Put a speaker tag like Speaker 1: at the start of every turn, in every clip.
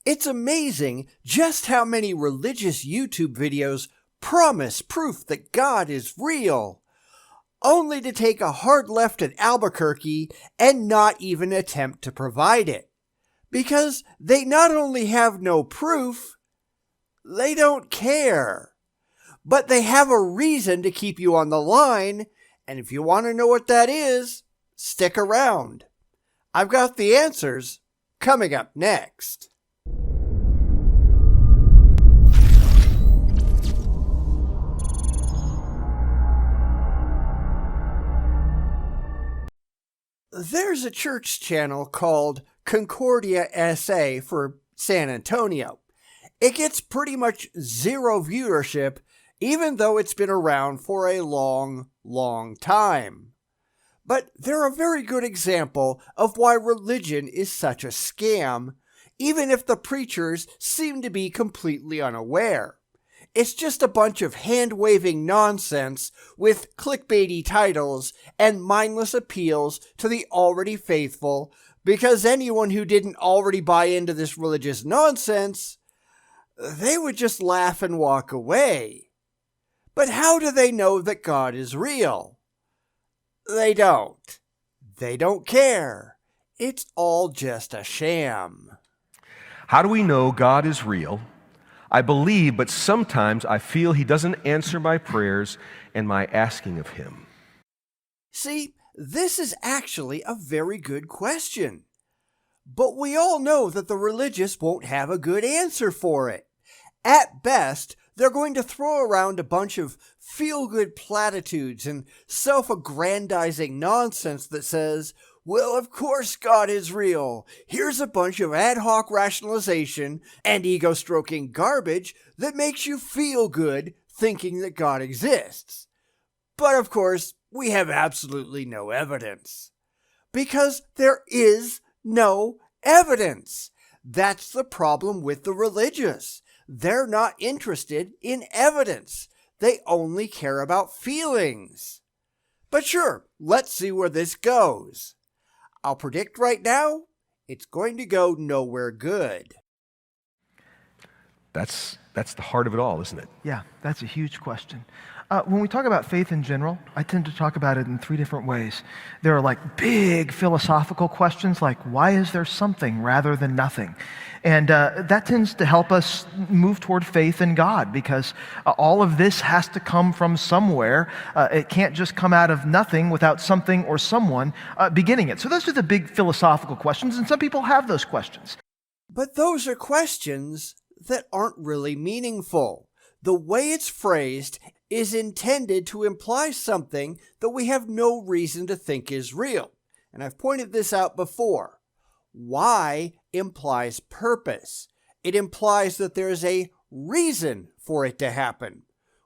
Speaker 1: It's amazing just how many religious YouTube videos promise proof that God is real, only to take a hard left at Albuquerque and not even attempt to provide it. Because they not only have no proof, they don't care. But they have a reason to keep you on the line, and if you want to know what that is, stick around. I've got the answers coming up next. There's a church channel called Concordia SA for San Antonio. It gets pretty much zero viewership, even though it's been around for a long, long time. But they're a very good example of why religion is such a scam, even if the preachers seem to be completely unaware. It's just a bunch of hand-waving nonsense with clickbaity titles and mindless appeals to the already faithful, because anyone who didn't already buy into this religious nonsense, they would just laugh and walk away. But how do they know that God is real? They don't. They don't care. It's all just a sham.
Speaker 2: How do we know God is real? I believe, but sometimes I feel He doesn't answer my prayers and my asking of Him.
Speaker 1: See, this is actually a very good question. But we all know that the religious won't have a good answer for it. At best, they're going to throw around a bunch of feel-good platitudes and self-aggrandizing nonsense that says, well, of course God is real. Here's a bunch of ad hoc rationalization and ego-stroking garbage that makes you feel good thinking that God exists. But of course, we have absolutely no evidence. Because there is no evidence. That's the problem with the religious. They're not interested in evidence. They only care about feelings. But sure, let's see where this goes. I'll predict right now, it's going to go nowhere good.
Speaker 2: That's the heart of it all, isn't it?
Speaker 3: Yeah, that's a huge question. When we talk about faith in general, I tend to talk about it in three different ways. There are like big philosophical questions like, why is there something rather than nothing? And that tends to help us move toward faith in God, because all of this has to come from somewhere. It can't just come out of nothing without something or someone beginning it. So those are the big philosophical questions, and some people have those questions.
Speaker 1: But those are questions that aren't really meaningful. The way it's phrased is intended to imply something that we have no reason to think is real. And I've pointed this out before. Why implies purpose. It implies that there's a reason for it to happen.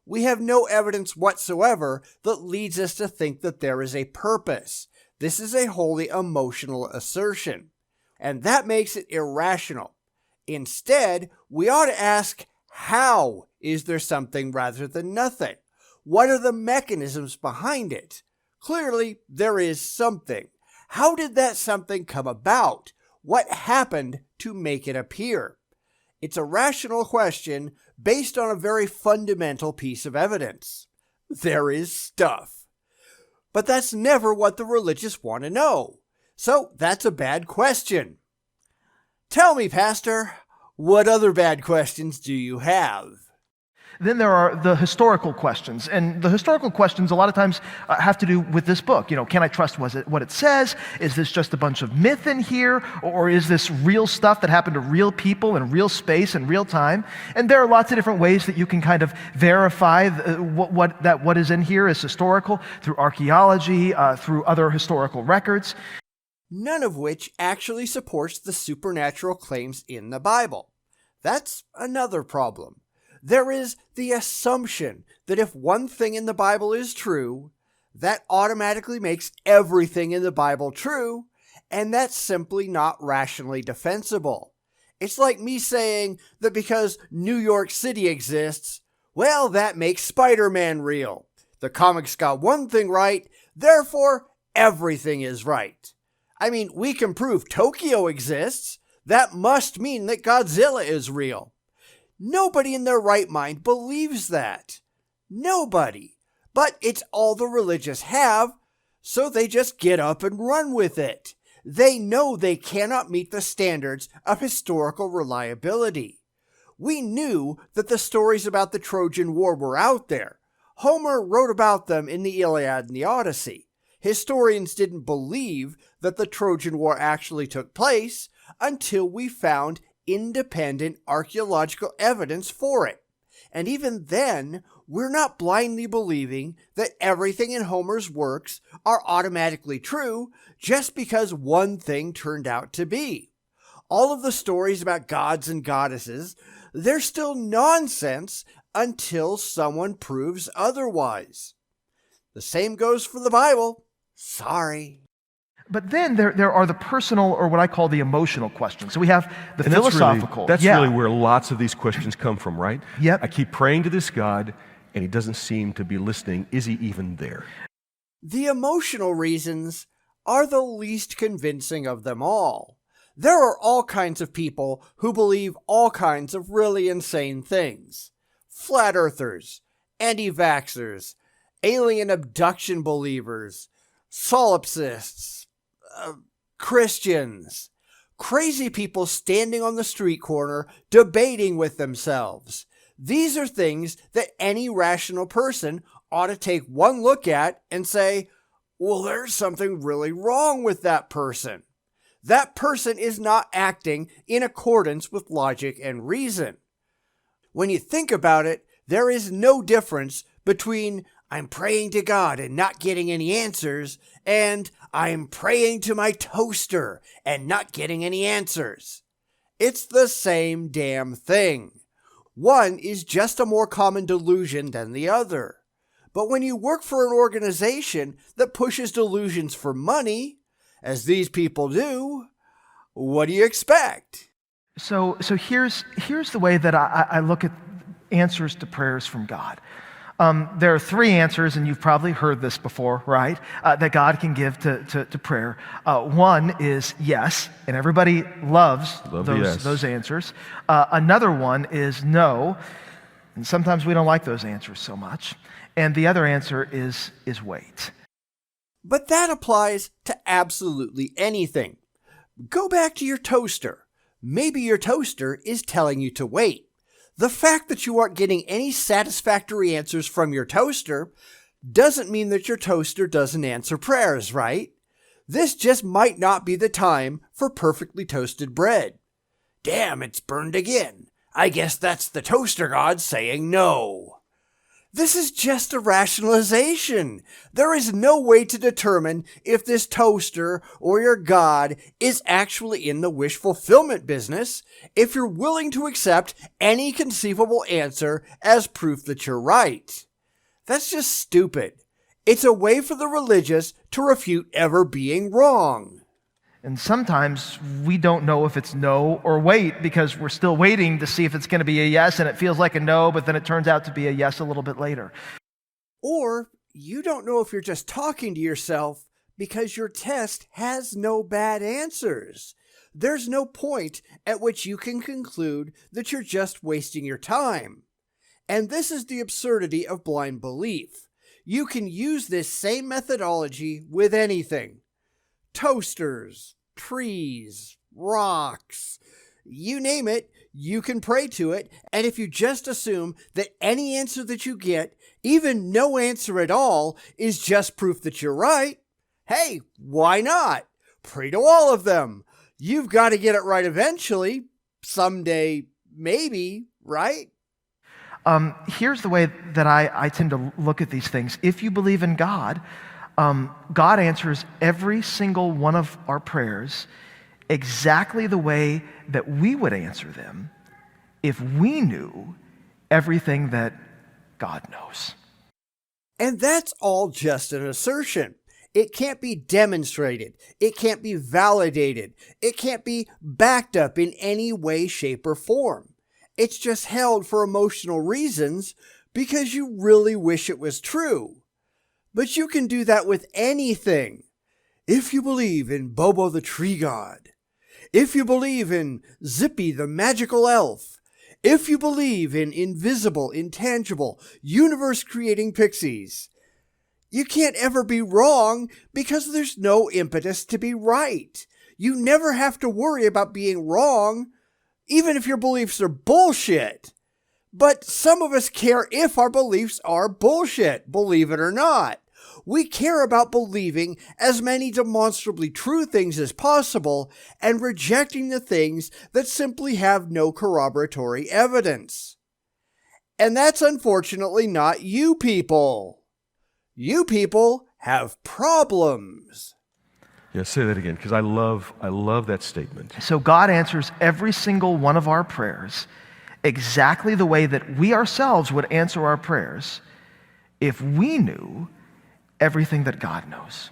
Speaker 1: We have no evidence whatsoever that leads us to think that there is a purpose. This is a wholly emotional assertion, and that makes it irrational. Instead, we ought to ask, how is there something rather than nothing? What are the mechanisms behind it? Clearly, there is something. How did that something come about? What happened to make it appear? It's a rational question based on a very fundamental piece of evidence. There is stuff. But that's never what the religious want to know. So that's a bad question. Tell me, Pastor, what other bad questions do you have?
Speaker 3: Then there are the historical questions, and the historical questions a lot of times have to do with this book. Can I trust what it says? Is this just a bunch of myth in here, or is this real stuff that happened to real people in real space and real time? And there are lots of different ways that you can kind of verify what is in here is historical, through archaeology, through other historical records.
Speaker 1: None of which actually supports the supernatural claims in the Bible. That's another problem. There is the assumption that if one thing in the Bible is true, that automatically makes everything in the Bible true, and that's simply not rationally defensible. It's like me saying that because New York City exists, well, that makes Spider-Man real. The comics got one thing right, therefore everything is right. I mean, we can prove Tokyo exists. That must mean that Godzilla is real. Nobody in their right mind believes that. Nobody. But it's all the religious have, so they just get up and run with it. They know they cannot meet the standards of historical reliability. We knew that the stories about the Trojan War were out there. Homer wrote about them in the Iliad and the Odyssey. Historians didn't believe that the Trojan War actually took place until we found independent archaeological evidence for it. And even then, we're not blindly believing that everything in Homer's works are automatically true just because one thing turned out to be. All of the stories about gods and goddesses, they're still nonsense until someone proves otherwise. The same goes for the Bible. Sorry.
Speaker 3: But then there are the personal, or what I call the emotional questions. So we have the
Speaker 2: And
Speaker 3: philosophical.
Speaker 2: That's really where lots of these questions come from, right?
Speaker 3: Yep.
Speaker 2: I keep praying to this God, and he doesn't seem to be listening. Is he even there?
Speaker 1: The emotional reasons are the least convincing of them all. There are all kinds of people who believe all kinds of really insane things. Flat earthers, anti-vaxxers, alien abduction believers, solipsists, Christians, crazy people standing on the street corner debating with themselves. These are things that any rational person ought to take one look at and say, well, there's something really wrong with that person. That person is not acting in accordance with logic and reason. When you think about it, there is no difference between I'm praying to God and not getting any answers, and I'm praying to my toaster and not getting any answers. It's the same damn thing. One is just a more common delusion than the other. But when you work for an organization that pushes delusions for money, as these people do, what do you expect?
Speaker 3: So here's the way that I look at answers to prayers from God. There are three answers, and you've probably heard this before, right? That God can give to prayer. One is yes, and everybody loves those answers. Another one is no, and sometimes we don't like those answers so much. And the other answer is wait.
Speaker 1: But that applies to absolutely anything. Go back to your toaster. Maybe your toaster is telling you to wait. The fact that you aren't getting any satisfactory answers from your toaster doesn't mean that your toaster doesn't answer prayers, right? This just might not be the time for perfectly toasted bread. Damn, it's burned again. I guess that's the toaster god saying no. This is just a rationalization. There is no way to determine if this toaster or your God is actually in the wish fulfillment business if you're willing to accept any conceivable answer as proof that you're right. That's just stupid. It's a way for the religious to refute ever being wrong.
Speaker 3: And sometimes we don't know if it's no or wait because we're still waiting to see if it's going to be a yes, and it feels like a no, but then it turns out to be a yes a little bit later.
Speaker 1: Or you don't know if you're just talking to yourself because your test has no bad answers. There's no point at which you can conclude that you're just wasting your time. And this is the absurdity of blind belief. You can use this same methodology with anything. Toasters, trees, rocks, you name it, you can pray to it, and if you just assume that any answer that you get, even no answer at all, is just proof that you're right, hey, why not? Pray to all of them. You've got to get it right eventually, someday, maybe, right?
Speaker 3: Here's the way that I tend to look at these things. If you believe in God, God answers every single one of our prayers exactly the way that we would answer them if we knew everything that God knows.
Speaker 1: And that's all just an assertion. It can't be demonstrated. It can't be validated. It can't be backed up in any way, shape, or form. It's just held for emotional reasons because you really wish it was true. But you can do that with anything. If you believe in Bobo the tree god, if you believe in Zippy the magical elf, if you believe in invisible, intangible, universe-creating pixies, you can't ever be wrong because there's no impetus to be right. You never have to worry about being wrong, even if your beliefs are bullshit. But some of us care if our beliefs are bullshit, believe it or not. We care about believing as many demonstrably true things as possible and rejecting the things that simply have no corroboratory evidence. And that's unfortunately not you people. You people have problems.
Speaker 2: Yeah, say that again, because I love that statement.
Speaker 3: So God answers every single one of our prayers exactly the way that we ourselves would answer our prayers if we knew everything that God knows.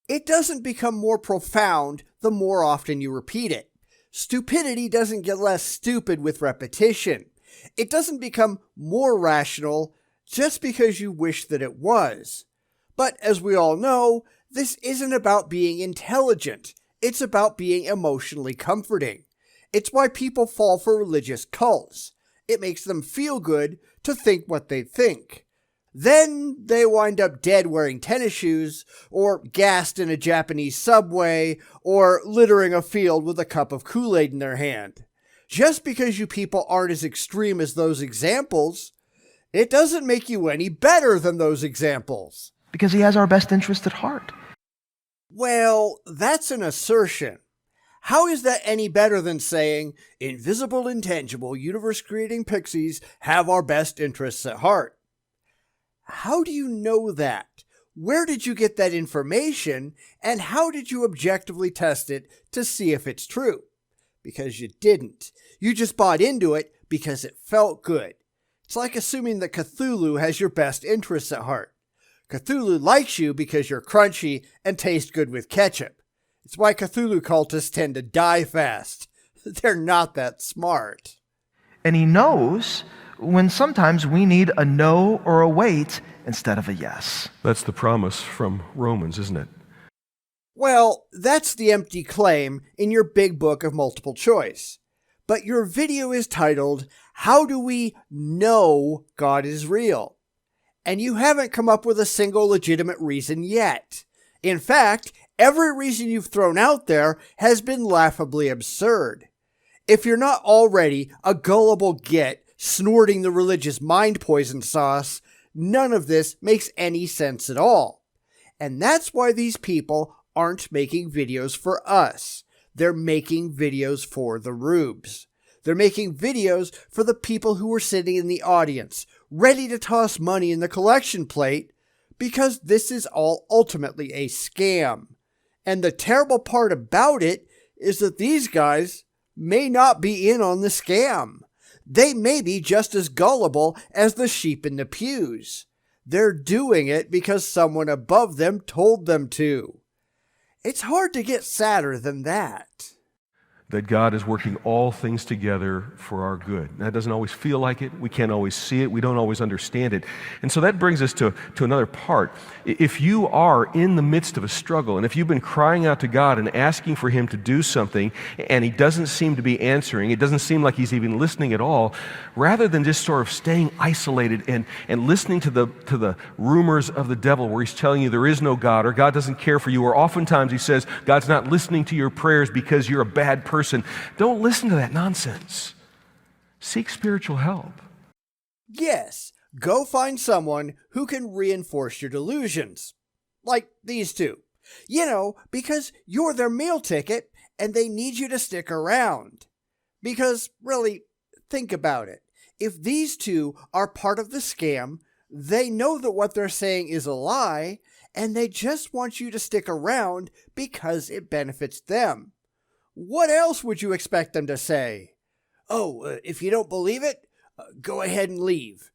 Speaker 1: It doesn't become more profound the more often you repeat it. Stupidity doesn't get less stupid with repetition. It doesn't become more rational just because you wish that it was. But as we all know, this isn't about being intelligent. It's about being emotionally comforting. It's why people fall for religious cults. It makes them feel good to think what they think. Then they wind up dead wearing tennis shoes, or gassed in a Japanese subway, or littering a field with a cup of Kool-Aid in their hand. Just because you people aren't as extreme as those examples, it doesn't make you any better than those examples.
Speaker 3: Because he has our best interest at heart.
Speaker 1: Well, that's an assertion. How is that any better than saying, invisible, intangible, universe-creating pixies have our best interests at heart? How do you know that? Where did you get that information, and how did you objectively test it to see if it's true? Because you didn't. You just bought into it because it felt good. It's like assuming that Cthulhu has your best interests at heart. Cthulhu likes you because you're crunchy and taste good with ketchup. It's why Cthulhu cultists tend to die fast. They're not that smart.
Speaker 3: And he knows when sometimes we need a no or a wait instead of a yes.
Speaker 2: That's the promise from Romans, isn't it?
Speaker 1: Well, that's the empty claim in your big book of multiple choice. But your video is titled, How Do We Know God is Real? And you haven't come up with a single legitimate reason yet. In fact, every reason you've thrown out there has been laughably absurd. If you're not already a gullible git snorting the religious mind poison sauce, none of this makes any sense at all. And that's why these people aren't making videos for us. They're making videos for the rubes. They're making videos for the people who are sitting in the audience, ready to toss money in the collection plate, because this is all ultimately a scam. And the terrible part about it is that these guys may not be in on the scam. They may be just as gullible as the sheep in the pews. They're doing it because someone above them told them to. It's hard to get sadder than that.
Speaker 2: That God is working all things together for our good. That doesn't always feel like it. We can't always see it. We don't always understand it. And so that brings us to another part. If you are in the midst of a struggle, and if you've been crying out to God and asking for Him to do something, and He doesn't seem to be answering, it doesn't seem like He's even listening at all, rather than just sort of staying isolated and listening to the rumors of the devil where he's telling you there is no God, or God doesn't care for you, or oftentimes he says God's not listening to your prayers because you're a bad person. Don't listen to that nonsense. Seek spiritual help.
Speaker 1: Yes, go find someone who can reinforce your delusions. Like these two. You know, because you're their meal ticket and they need you to stick around. Because, really, think about it. If these two are part of the scam, they know that what they're saying is a lie, and they just want you to stick around because it benefits them. What else would you expect them to say? Oh, if you don't believe it, go ahead and leave.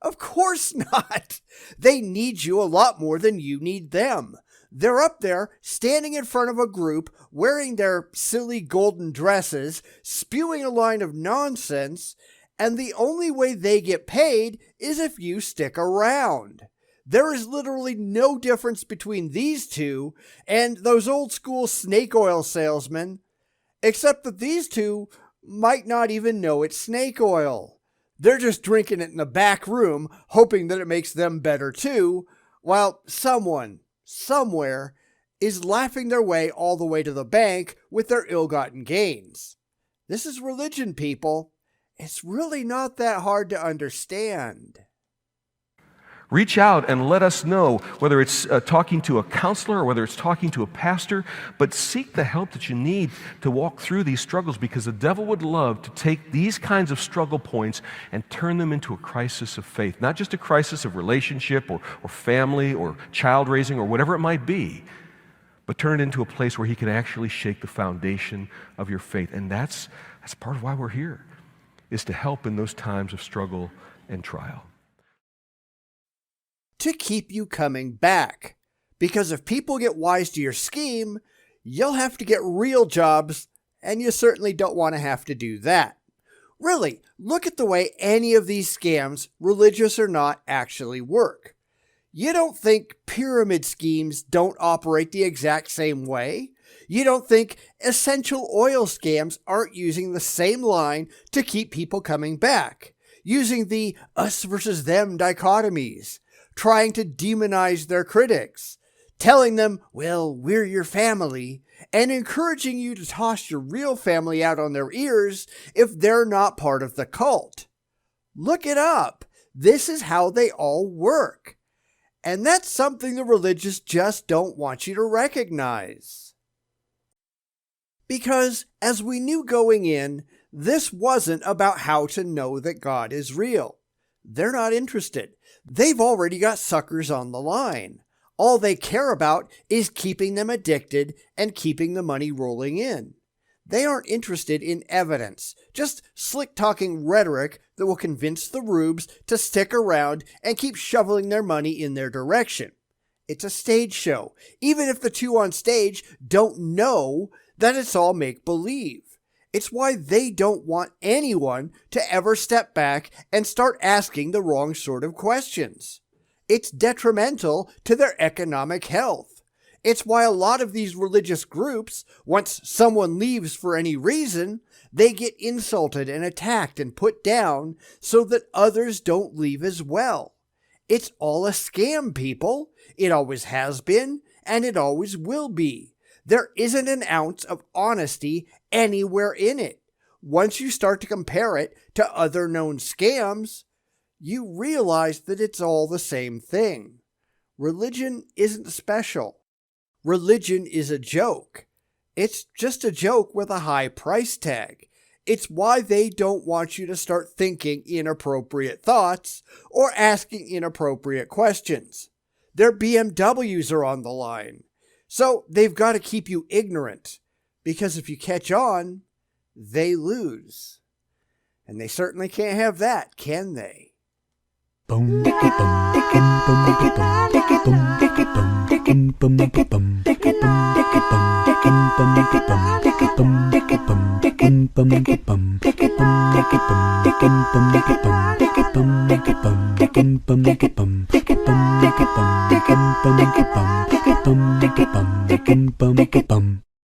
Speaker 1: Of course not. They need you a lot more than you need them. They're up there, standing in front of a group, wearing their silly golden dresses, spewing a line of nonsense, and the only way they get paid is if you stick around. There is literally no difference between these two and those old school snake oil salesmen, Except that these two might not even know it's snake oil. They're just drinking it in the back room, hoping that it makes them better too, while someone, somewhere, is laughing their way all the way to the bank with their ill-gotten gains. This is religion, people. It's really not that hard to understand.
Speaker 2: Reach out and let us know, whether it's talking to a counselor or whether it's talking to a pastor, but seek the help that you need to walk through these struggles, because the devil would love to take these kinds of struggle points and turn them into a crisis of faith. Not just a crisis of relationship or family or child raising or whatever it might be, but turn it into a place where he can actually shake the foundation of your faith. And that's part of why we're here, is to help in those times of struggle and trial.
Speaker 1: To keep you coming back. Because if people get wise to your scheme, you'll have to get real jobs, and you certainly don't want to have to do that. Really, look at the way any of these scams, religious or not, actually work. You don't think pyramid schemes don't operate the exact same way? You don't think essential oil scams aren't using the same line to keep people coming back, using the us versus them dichotomies, trying to demonize their critics, telling them, well, we're your family, and encouraging you to toss your real family out on their ears if they're not part of the cult? Look it up. This is how they all work. And that's something the religious just don't want you to recognize. Because, as we knew going in, this wasn't about how to know that God is real. They're not interested. They've already got suckers on the line. All they care about is keeping them addicted and keeping the money rolling in. They aren't interested in evidence, just slick-talking rhetoric that will convince the rubes to stick around and keep shoveling their money in their direction. It's a stage show, even if the two on stage don't know that it's all make-believe. It's why they don't want anyone to ever step back and start asking the wrong sort of questions. It's detrimental to their economic health. It's why a lot of these religious groups, once someone leaves for any reason, they get insulted and attacked and put down so that others don't leave as well. It's all a scam, people. It always has been, and it always will be. There isn't an ounce of honesty anywhere in it. Once you start to compare it to other known scams, you realize that it's all the same thing. Religion isn't special. Religion is a joke. It's just a joke with a high price tag. It's why they don't want you to start thinking inappropriate thoughts or asking inappropriate questions. Their BMWs are on the line. So they've got to keep you ignorant, because if you catch on, they lose. And they certainly can't have that, can they?